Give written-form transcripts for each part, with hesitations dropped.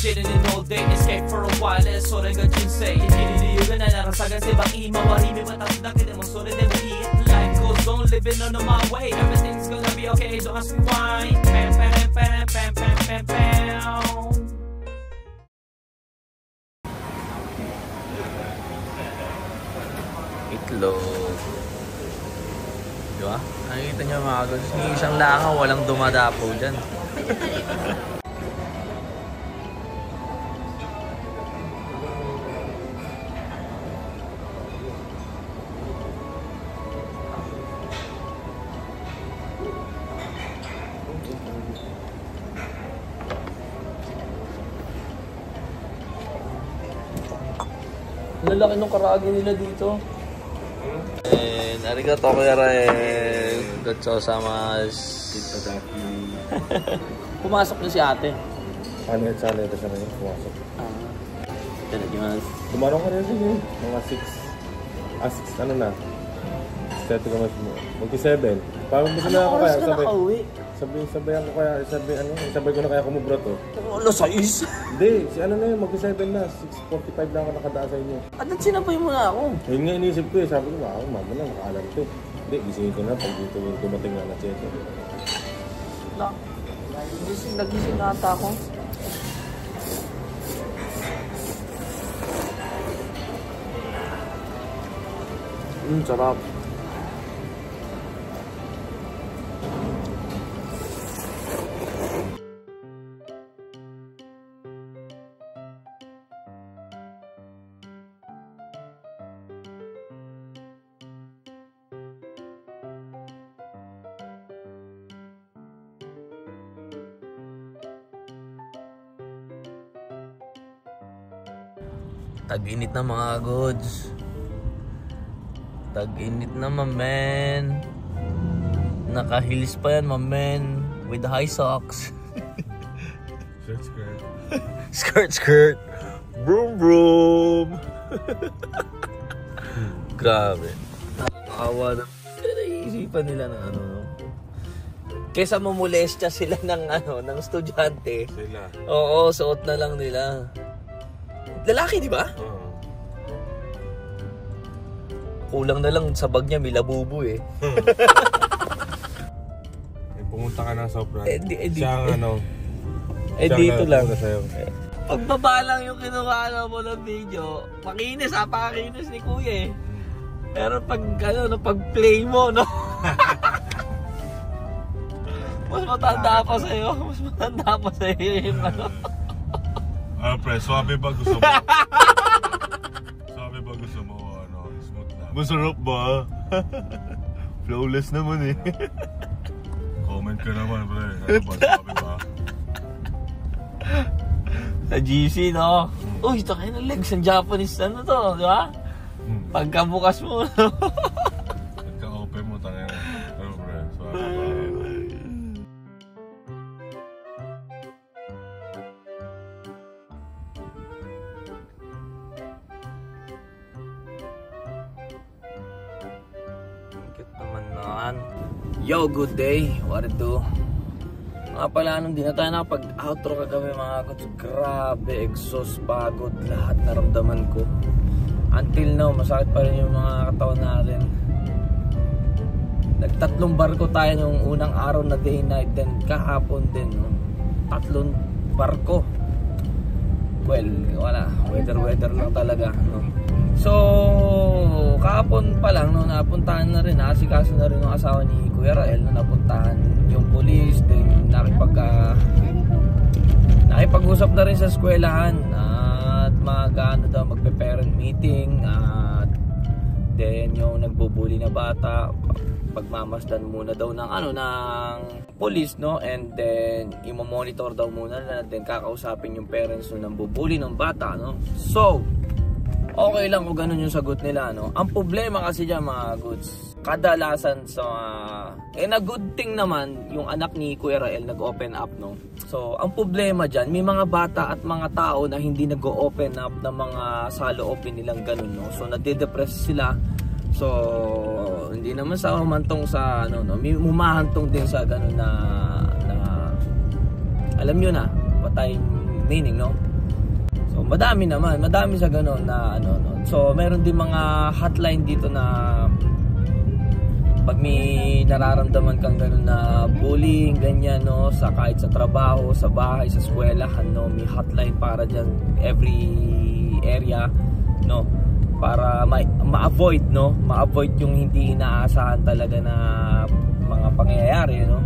sitting in all day, escape for a while,それが人生。生きる理由がないなら探せば今は意味は立つだけでもそれでもいい。Life goes on, living on my way, everything's gonna be okay, don't ask me why. Pam pam pam pam pam pam pam. Itlog. Diba? Nakikita nyo mga guys, yung isang langaw, walang dumadapo dyan. Lalaki nung karagi nila dito. Arigato kuya Rael. Gotsosamasu. Pumasok na si ate. Ano yung sala ito sa mga pumasok? Itadakimasu. Dumarong ka rin din mga 6. Ano na? 30 ka mas mo. Mag-7. Parang gusto na ako kaya sabayan ko kaya, sabay ko na kaya kumubra to. Ano, 6? Hindi, si ano na yun, mag-7 na. 6:45 lang ako nakadaan sa inyo. At sinabay mo na ako. Yun nga inisip ko eh, sabi ko, wow, maga na, makaalam to. Hindi, gisingin ko na pag dito yung tumating na na cheto. Nagising na ata ako. Sarap. Tag-init na mga goods. Tag-init na mamen. Nakahilis pa yan mamen. With high socks. Skirt. Skirt. Broom broom. Grabe. Nakakawa na. Naisipan nila ng ano, no? Kesa mamulestya sila ng ano, ng estudyante. Sila. Oo, suot na lang nila. Lalaki, di ba? Oo. Kulang na lang sa bag niya, may labubo eh. Pumunta ka na sa Sobra. Siyang ano. Dito lang. Pagbaba lang yung kinuha mo ng video, makinis, napakakinis ni kuya eh. Pero pag ano, pag play mo, no? Mas matanda pa sa'yo. Mas matanda pa sa'yo yung ano. Pre, swabe ba gusto mo? Swabe ba gusto mo? Ano, smooth na. Masarap ba? Flawless naman eh. Comment ka naman, pre. Ano ba, swabe ba? Sa GC, no? Uy, takay na legs. Ang Japanese ano to, di ba? Pagkabukas mo, no? Pagka-open mo, takay na. Ano, pre? Swabe ba? Yo, good day. What it do? Nga pala, nung di na tayo nakapag-outro kagabi mga kuts. Grabe, exhaust, pagod, lahat naramdaman ko. Until now, masakit pa rin yung mga katawan natin. Nagtatlong barko tayo nung unang araw na day night. Then kahapon din, no? 3 barko. Well, wala. Weather lang talaga, no? So, kahapon pa lang, no, napuntahan na rin, nakasikaso na rin ng asawa ni Kuya Rael, no, napuntahan yung police, din nakipag-usap na rin sa eskwelahan at magpe-parent meeting at then yung nagbubuli na bata, pagmamasdan muna daw ng ng police, no, and then i-monitor daw muna na, then kakausapin yung parents no, ng bubuli ng bata, no. So, okay lang kung ganun yung sagot nila, no? Ang problema kasi dyan mga goods, kadalasan sa na good thing naman yung anak ni Kuya Rael nag-open up, no? So ang problema dyan, may mga bata at mga tao na hindi nag-open up ng mga saloobin nilang ganun, no? So nade-depress sila. So hindi naman sa humantong sa ano, no? May humahantong din sa ganun na alam nyo na patay meaning, no? So madami sa ganun na ano, no. So meron din mga hotline dito na pag may nararamdaman kang ganun na bullying, ganyan, no, sa kahit sa trabaho, sa bahay, sa eskwelahan, no, may hotline para dyan every area, no, para ma-avoid, no, ma-avoid yung hindi inaasahan talaga na mga pangyayari, no.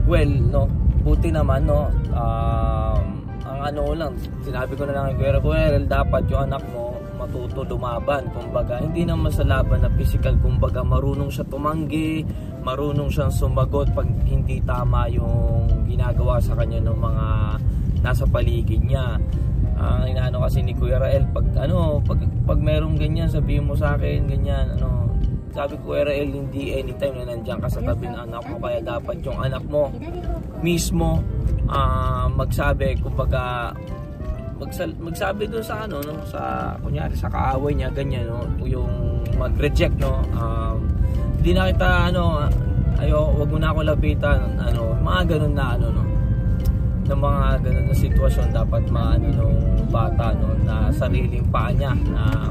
Well, no, buti naman, no, ang ano lang, sinabi ko na lang kay Kuya, dapat yung anak mo matuto lumaban, kumbaga hindi naman sa laban na physical, kumbaga marunong siya tumanggi, marunong siyang sumagot pag hindi tama yung ginagawa sa kanya ng mga nasa paligid niya. Ang inaano kasi ni Kuya Rael, pag merong ganyan, sabihin mo sa akin ganyan, ano, sabi ko, Kuya Rael, hindi anytime na nandiyan ka sa tabi ng anak mo, kaya dapat yung anak mo mismo magsabi, kumbaga magsabi doon sa ano, no, sa kunyari sa kaaway niya, ganyan, no, yung mag-reject, no, hindi na kita ano, wag mo na ako lapitan, ano, mga ganun na ano, no, ng mga ganun na sitwasyon dapat maano nung bata, no, na sariling paa niya, na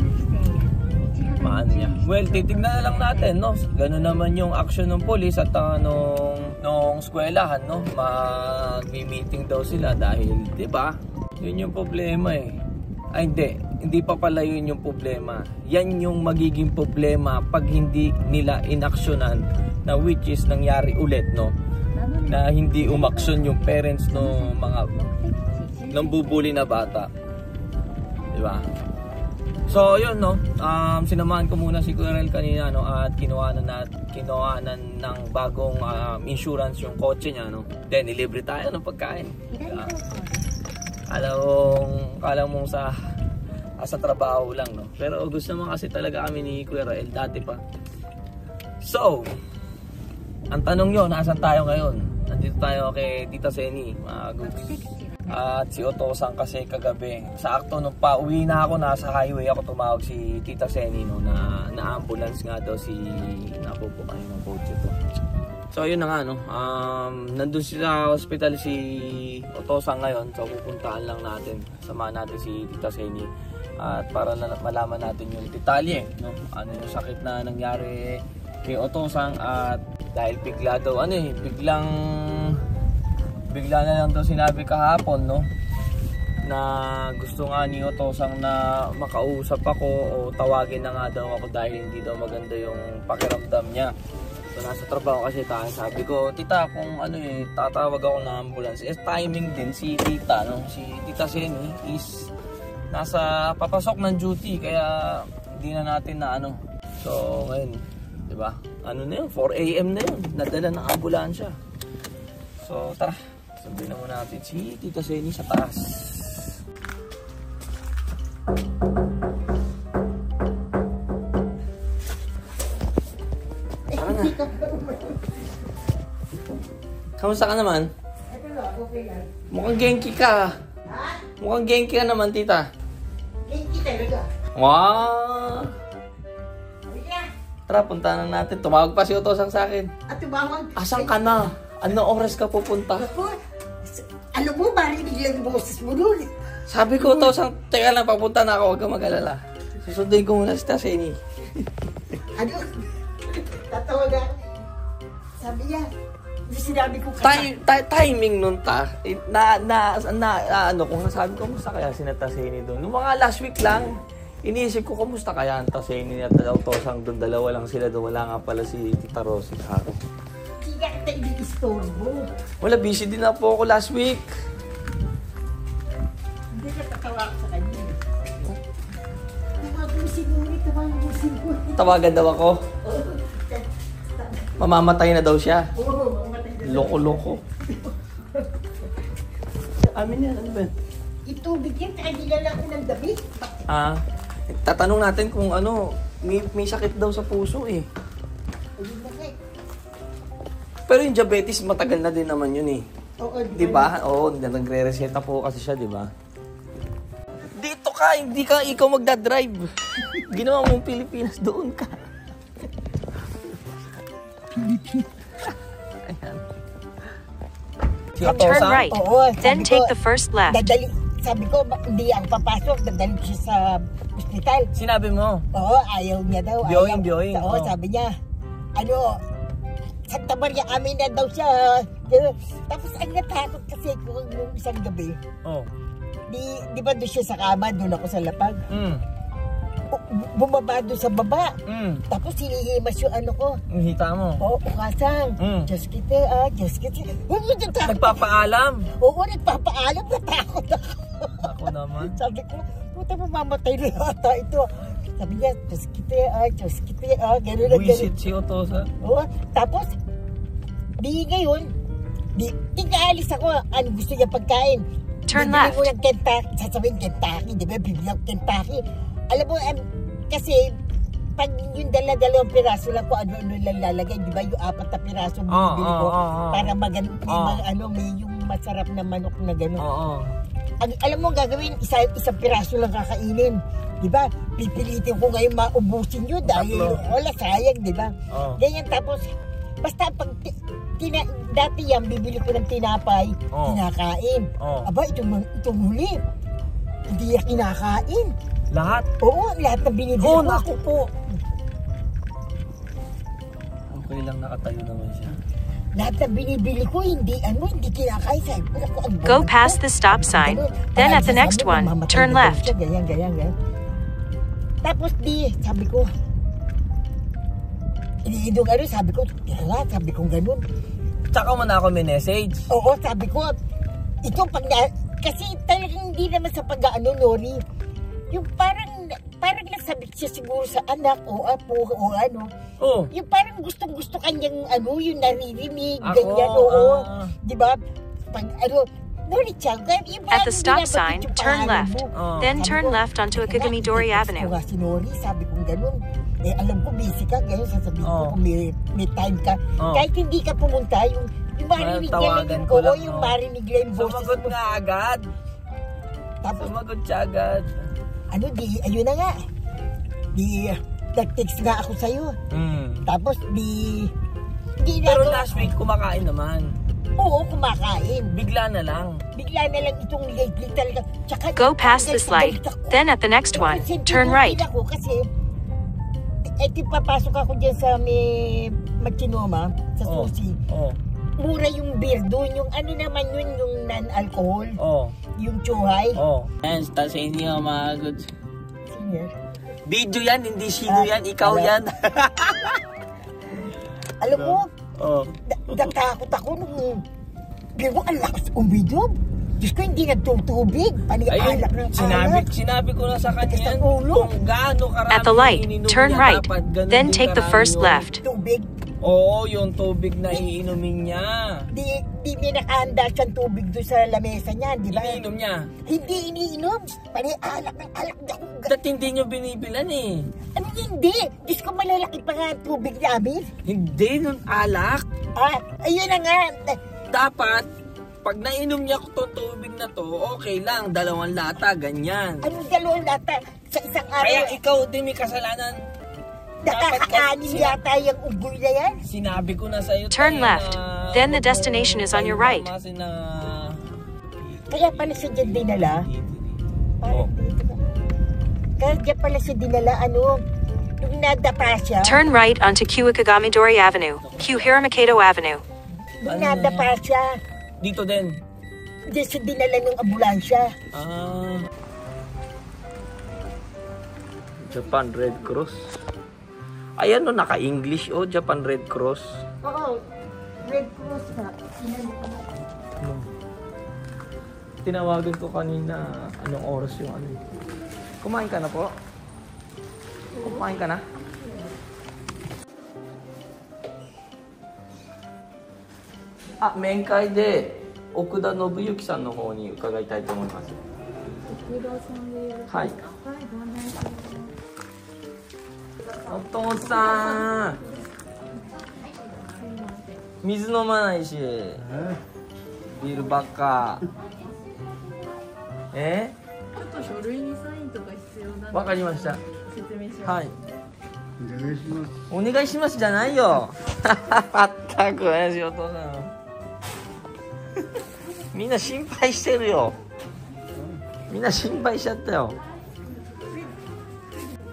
maano niya. Well, titignan na lang natin, no, ganun naman yung action ng police at nung eskwelahan, no, mag-meeting daw sila dahil, di ba? Yun yung problema eh. Ay hindi pa pala yun yung problema. Yan yung magiging problema pag hindi nila inaksyonan, na which is nangyari ulit, no, na hindi umaksyon yung parents no mga nambubuli na bata, di ba? So yun, no, sinamahan ko muna si Kuya Rael kanina, no, at kinuhanan ng bagong insurance yung kotse niya, no. Then ilibre tayo ng pagkain. Kala mong sa trabaho lang, no. Pero gusto naman kasi talaga kami ni Kuya Rael dati pa. So, ang tanong nyo, nasaan tayo ngayon? Nandito tayo kay Tita Seni, mga goods. At si Otosang kasi kagabi, sa akto nung pauwi na ako, nasa highway ako, tumawag si Tita Seni, no, na ambulance nga daw si napupukan ng kotse to. So yun na nga, no, nandun sa hospital si Otosang ngayon. So pupuntaan lang natin, samahan natin si Tita Seni, at para malaman natin yung detalye, no, ano yung sakit na nangyari kay Otosang. At dahil bigla daw, bigla na lang daw sinabi kahapon, no, na gusto nga ni Otosang na makausap ako o tawagin na nga daw ako dahil hindi daw maganda yung pakiramdam niya. So nasa trabaho kasi tayo, sabi ko, tita, kung ano tatawag ako ng ambulance. Timing din si tita, no, si Tita Seni is nasa papasok ng duty, kaya hindi na natin na ano. So ngayon, di ba, ano na yun, 4 AM na yun, nadala ng ambulansya. So tara, sabihin na muna natin si Tita Seni sa taas. Kamusta ka naman? Mukhang genki ka. Mukhang genki ka naman, tita. Genki talaga. Wow! Tara, punta na natin. Tumawag pa si Otosang sa akin. At tumawag. Asan ka na? Anong oras ka pupunta? Ako, ano mo, marinig lang yung boses mo doon. Sabi ko, Otosang, teka lang, papunta na ako. Huwag kang mag-alala. Susunduin ko muna si Tita Seni. Ano? Tatawag ako. Sabi niya, sinabi ko timing nun kung sabi ko, kumusta kaya si Tita Seni doon? Nung mga last week lang, iniisip ko, kumusta kaya ang Tita Seni at Otosang doon, dalawa lang sila doon. Wala nga pala si Tita Rosie Caro. Hindi ka kita i-istorbo. Wala, busy din na po ako last week. Hindi ka tatawa sa kanya. Tawag mo siguro. Tawagan daw ako. Mamamatay na daw siya. Oo, mamatay na. Loko-loko. Amin yan, ano ba? Itubig yan, kaya nilala ko ng gabi. Tatanong natin kung ano, may sakit daw sa puso eh. Ayun na nga. Pero yung diabetes, matagal na din naman yun eh. Oo, di ba? Oo, nagre-reseta po kasi siya, di ba? Dito ka, hindi ka ikaw magdadrive. Ginawa mong Pilipinas, doon ka. Ayan. Turn right, then take the first left. Dadali, sabi ko, hindi ako papasok, dadalhin ko siya sa ospital. Sinabi mo? Oo, ayaw niya daw. Biyawin. Oo, sabi niya, Santa Maria Amin na daw siya. Tapos ang natakot kasi ko nung isang gabi. Di ba doon siya sa kama, doon ako sa lapag. Bumaba doon sa baba. Tapos hinihimas yung ko. Hita mo? Oo, ukasang. Diyos kita. Nagpapaalam? Oo, nagpapaalam. Natakot ako. Ako naman. Sabi ko, puta mamamatay na yata ito. Sabi niya, Diyos kita. Gano'n na gano'n. Buisit si Otosa. Oo, tapos, ngayon, tigaalis ako. Ano gusto niya pagkain? Turn Bibili left. ko ng Kentucky. Sasabihin Kentucky, di ba? Bibili ako Kentucky. Alam mo, kasi, pag yung dalawang piraso lang ko, ano lang lalagay, di ba? Yung 4 na piraso bibili ko. Para may yung masarap na manok na gano'n. Alam mo, gagawin, isang piraso lang kakainin. Di ba? Pipilitin ko ngayon maubusin yun dahil wala sayang, di ba? Ganyan, tapos, basta pag dati yan, bibili ko ng tinapay, kinakain. Aba, itong huli, hindi yan kinakain. Lahat? Oo, lahat na binibili ko. Naku po. Okay lang, nakatayo naman siya. Lahat na binibili ko, hindi kinakain. Go past the stop sign, then at the next one, turn left. Ganyan. Tapos sabi ko, iniidong sabi ko ganun. Tsaka mo na ako may message. Oo, sabi ko, ito kasi talagang hindi naman sa Nori, yung parang nasabit siya siguro sa anak o apo o ano. Yung parang gustong-gusto kanyang yung naririnig, ganyan, di ba? Pag Nori-chan, at the stop sign, turn left, then turn left onto Akagamidori Avenue. Si Nori, sabi kong ganun. Alam ko, busy ka, ganyan, sasabihin ko kung may time ka. Kahit hindi ka pumunta, yung marinig lang yung marinig lang yung boses mo. Sumagot nga agad. Sumagot siya agad. Ayun na nga. Nag-text nga ako sa'yo. Tapos, pero last week, kumakain naman. Oo, kumakain. Bigla na lang itong lately talaga. Go past this light, then at the next one, turn right. Kasi, papasok ako dyan sa may Machinoma, sa Susi. Mura yung beer doon. Yung naman yun, yung non-alcohol. Yung chuhay. Ayan, sa inyo mga goods. Senior. Video yan, hindi sino yan, ikaw yan. Alam mo, natakot ako nung ang lakas kong video. Diyos ko, hindi nagtutubig. Panialak ng alak. Sinabi ko na sa kanya kung gaano karami. At the light, turn right, then take the first left. Tubig. Oo, yung tubig na iinumin niya. Di may nakahanda siyang tubig doon sa lamesa niya, di ba? Iniinom niya? Hindi iniinom. Panialak ng alak. Ba't hindi niyo binibilan eh? Ano hindi? Diyos ko, malalaki pa nga ang tubig namin. Hindi, nun alak. Ayun na nga. Dapat, pag nainom niya ko itong tubig na to, okay lang, 2 lata, ganyan. Anong 2 lata? Sa isang araw? Kaya ikaw din may kasalanan. Nakakaanin yata yung unggoy na yan. Sinabi ko na sa'yo. Turn left, then the destination is on your right. Kaya pala siya dyan dinala. Kaya dyan pala siya dinala, nung nadapa siya. Turn right onto Akagamidori Avenue, Hiramakedo Avenue. Nung nadapa siya. Dito din? Diyan siya dinala ng ambulansya. Japan Red Cross. Ayan naka-English Japan Red Cross. Oo, Red Cross na. Tinawagan ko kanina, anong oras yung Kumain ka na po? Kumain ka na? Menkai de Okuda Nobuyuki さんの方に伺いたいと思います。はい。お父さん、水飲まないし、ビールばっか。ちょっと書類にサインとか必要なので。わかりました。説明します。はい。お願いします。お願いしますじゃないよ。まったく怪しいお父さん。みんな心配してるよ。Mina shinpai shiyatta yo.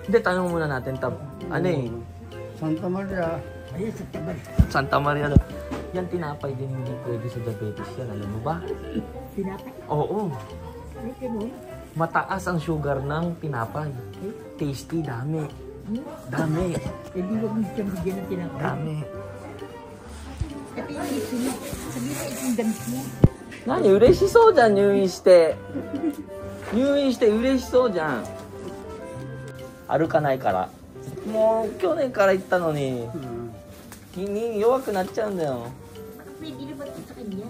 Hindi, tanong muna natin, Tab. Ano eh? Santa Maria. Ayun, sa tabal. Santa Maria daw. Yan tinapay din hindi pwede sa diabetes yan. Alam mo ba? Tinapay? Oo. Ay, ganun. Mataas ang sugar ng tinapay. Tasty, dami. Dami. Hindi wag mo siyang bigyan ng tinapay. Dami. Tapi isip mo, sabihin mo itong damit mo. Nani? Ureshi-sou jan, nyuin shite. Nyuin shite, ureshi-sou jan. 歩かないからもう去年から言ったのに、弱くなっちゃうんだよ Pwede naman ito sa kanya.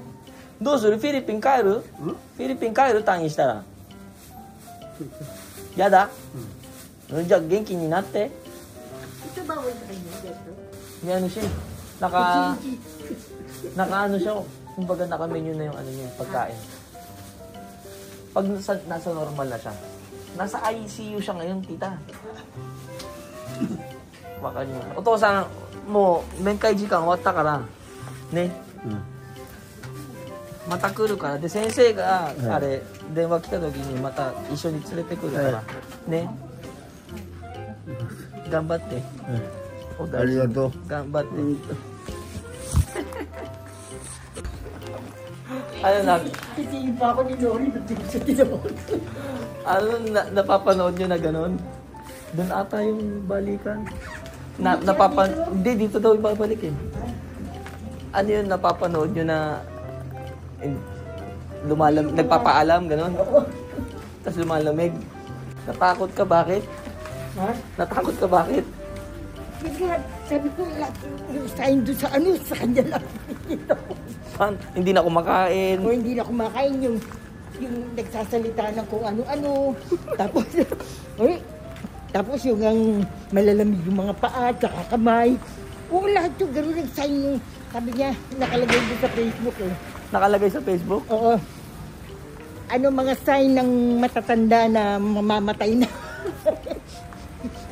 どうするフィリピン帰るフィリピン帰る退院したらやだじゃあ元気になって Ito bawal sa kanya, gato. may ano siya naka ano siya kumbaga naka-menu na yung ano niya pagkain pag nasa normal na siya nasa ICU siya ngayon tita waka niyo o父さんもう面会時間終わったからねまた来るからで先生があれ電話来た時にまた一緒に連れてくるからね頑張ってありがとう。頑張ってano na Kasi yung pa ako ni Lori, nagtigil sa tinawag. ano napapanood nyo na ganon doon ata yung balikan hindi dito daw ibabalik eh ano yun napapanood nyo na nagpapaalam ganon tapos lumalamig natakot ka bakit? Ha? Natakot ka bakit? Kasi sabi ko, yung sign doon sa ano, sa kanya lang. Saan? Hindi na kumakain. O hindi na kumakain yung nagsasalita ng kung ano-ano. Tapos, tapos yung ang malalamig yung mga paa, tsaka kamay. O lahat yung gano'n yung sign yung, sabi niya, nakalagay doon sa Facebook eh. Nakalagay sa Facebook? Oo. Ano mga sign ng matatanda na mamamatay na.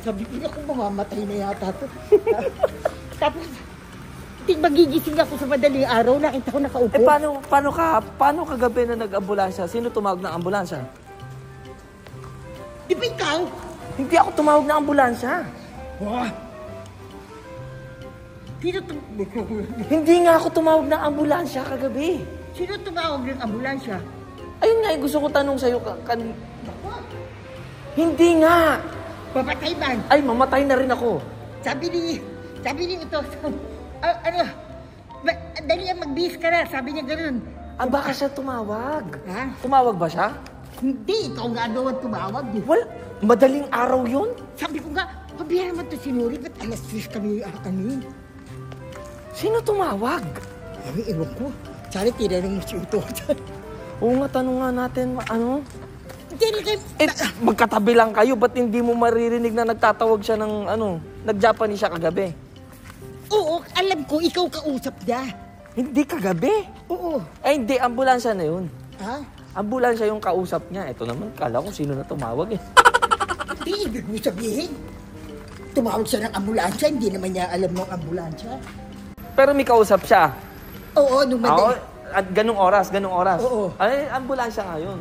Sabi ko, ako mamamatay na yata to. Tapos, magigising ako sa madaling araw, nakita ko nakaupo. Eh paano kagabi na nag-ambulansya? Sino tumawag ng ambulansya? Di ba ikaw? Hindi ako tumawag ng ambulansya. Wah! Hindi nga ako tumawag ng ambulansya kagabi. Sino tumawag ng ambulansya? Ayun nga, gusto ko tanong sa'yo. Hindi nga. Mamatay man. Ay, mamatay na rin ako. Sabi ni ito, dali ang magbihis ka na, sabi niya gano'n. Ah, baka siya tumawag. Ha? Tumawag ba siya? Hindi, ikaw nga daw ang tumawag. Well, madaling araw yun. Sabi ko nga, pabihan naman ito si Nuri, ba't alas 6 kami kanin? Sino tumawag? Ay, ewan ko. Sana tinanong mo si ito. Oo nga, tanong nga natin, ano? Hindi, magkatabi lang kayo, ba't hindi mo maririnig na nagtatawag siya ng, nag-Japanese siya kagabi? Oo, alam ko, ikaw kausap niya. Hindi kagabi. Oo. Ay, hindi, ambulansya na yun. Ha? Ambulansya yung kausap niya. Ito naman, kala ko sino na tumawag eh. Hindi, ibig mo sabihin. Tumawag siya ng ambulansya, hindi naman niya alam ng ambulansya. Pero may kausap siya. Oo, nung madali. At ganung oras. Oo. Ay, ambulansya nga yun.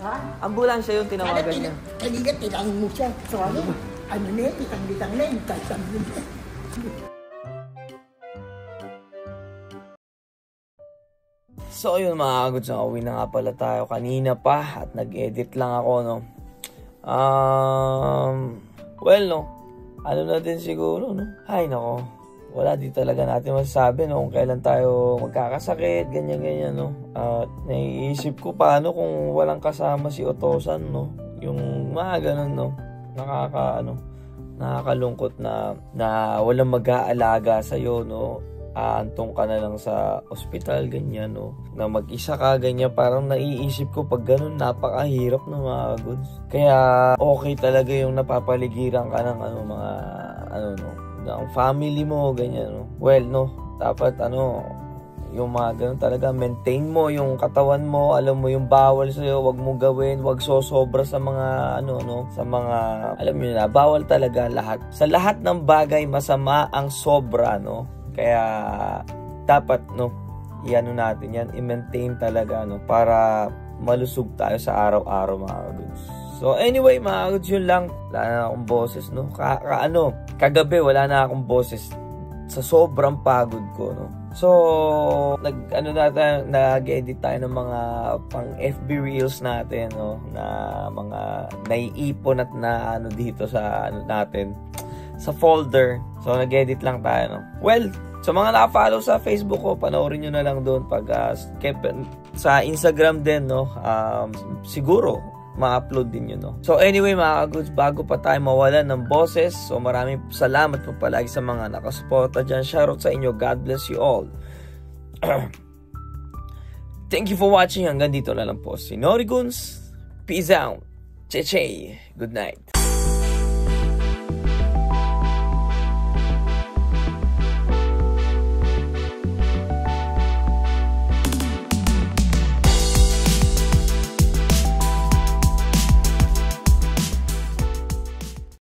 Ha? Ambulansya yung tinawagan niya. Kanina, tinanong mo siya. So ano na yun, litang-litang na yun, tatangin na. So ayun mga kagods, uwi na nga pala tayo kanina pa at nag-edit lang ako, no. Well, no. Ano na din siguro, no. Ay, nako. Wala, di talaga natin masasabi, no, kung kailan tayo magkakasakit, ganyan, no. At naiisip ko paano kung walang kasama si Otosan, no. Yung mga ganun, no. Nakakalungkot na walang mag-aalaga sa'yo, no. Aantong ka na lang sa ospital, ganyan, no. Na mag-isa ka, ganyan. Parang naiisip ko pag ganun, napakahirap na mga goods. Kaya okay talaga yung napapaligiran ka ng mga no, ng family mo, ganyan, no. Well, no, dapat yung mga ganun talaga, maintain mo yung katawan mo, alam mo yung bawal sa'yo, wag mo gawin, wag sosobra sa mga sa mga, alam mo na, bawal talaga lahat. Sa lahat ng bagay, masama ang sobra, no. Kaya dapat, no, i-maintain talaga, no, para malusog tayo sa araw-araw mga kagods. So anyway mga kagods, yun lang. Wala na akong boses, no? Kagabi wala na akong boses sa sobrang pagod ko, no? So nag-edit tayo ng mga pang FB Reels natin, no? Na mga naiipon at na dito sa natin sa folder. So nag-edit lang tayo, no? Well, sa mga naka-follow sa Facebook ko, panoorin nyo na lang doon pag sa Instagram din, no? Siguro ma-upload din yun, no? So anyway mga kagods, bago pa tayo mawalan ng boses, so maraming salamat po palagi sa mga nakasuporta dyan. Shoutout sa inyo. God bless you all. Thank you for watching. Hanggang dito na lang po si Noriguns. Peace out. Che-che. Good night.